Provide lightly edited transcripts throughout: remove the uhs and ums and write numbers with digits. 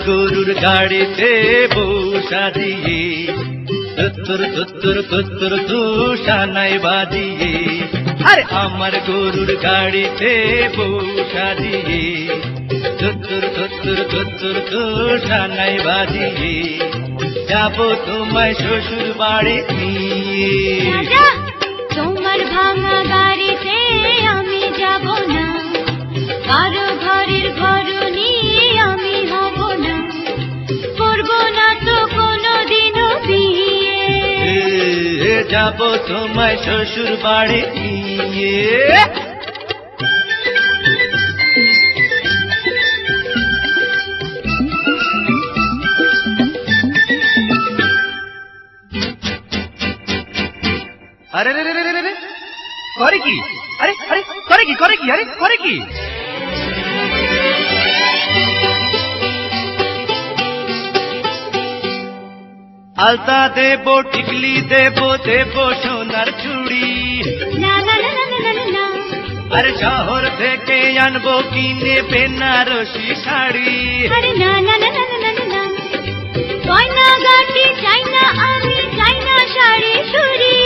গরুর গাড়িতে বসা দিয়ে তুত্তুর তুত্তুর তুত্তুর তুষানাই বাজিয়ে, আরে আমার গরুর গাড়িতে বসা দিয়ে তুত্তুর তুত্তুর তুত্তুর তুষানাই বাজিয়ে যাবো তোমায় শ্বশুর বাড়ি নিয়ে। রাজা, তোমার ভাঙা গাড়িতে আমি যাব না, কারো ঘরের ঘরনি আমি হব না, করব না তো কোনোদিনও বিয়ে। যাবো তোমায় শ্বশুর বাড়ি নিয়ে। আরে রে রে রে রে রে, করে কি? আরে আরে করে কি? করে কি? আরে করে কি? আলতা দেবো, টিকলি দেবো, দেবো সোনার চুড়ি। না না না না না না না, আরে শহর থেকে আনবো কিনে বেনারসি শাড়ি। আরে না না না না না না না, গয়না গাটি চাই না আমি, চাই না শাড়ি চুড়ি।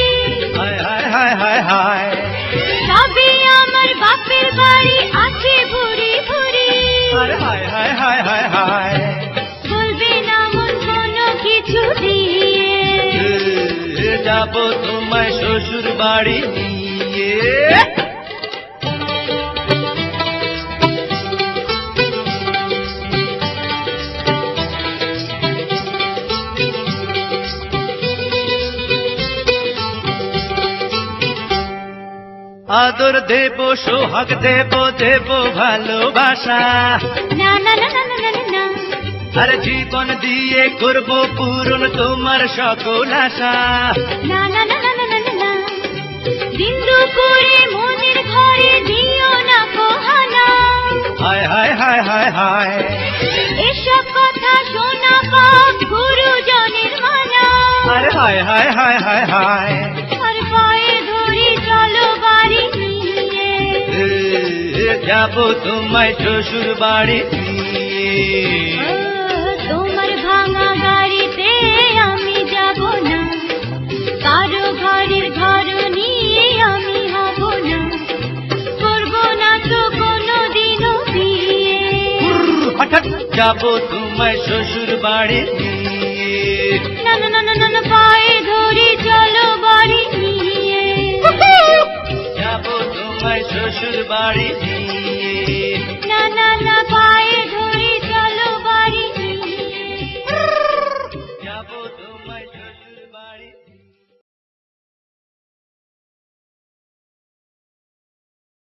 হায় হায় হায় হায় হায়, সবই আমার বাপের বাড়ি আছে ভুরি ভুরি। আরে হায় হায় হায় হায় হায়, বলবে না মন কোনো কিছু দিয়ে। যাবো তোমায় শ্বশুর বাড়ি নিয়ে। আদর দেব, সোহাগ দেব, দেব ভালোবাসা। না না না না না না না, আরে জীবন দিয়ে করবো পূরণ তোমার সকল আশা। না না না না না না না, দিন দুপুরে মনের ঘরে দিও না কোহানা। হায় হায় হায় হায় হায়, এসব কথা শোনা পাপ গুরুজনের মানা। আরে হায় হায় হায় হায় হায়, আর পায়ে ধরি চলো বাড়ি নিয়ে। যাবো তোমায় শ্বশুর বাড়ি নিয়ে। তোমার ভাঙা গাড়িতে আমি যাব না, কারো ঘরের ঘর নিয়ে আমি হব না, করব না তো কোনোদিনও বিয়ে। হঠাৎ যাবো তোমায় শ্বশুর বাড়ি নিয়ে। না না না না না না, পায়ে ধরি চলো বাড়ি নিয়ে। যাবো তোমায় শ্বশুর বাড়ি নিয়ে।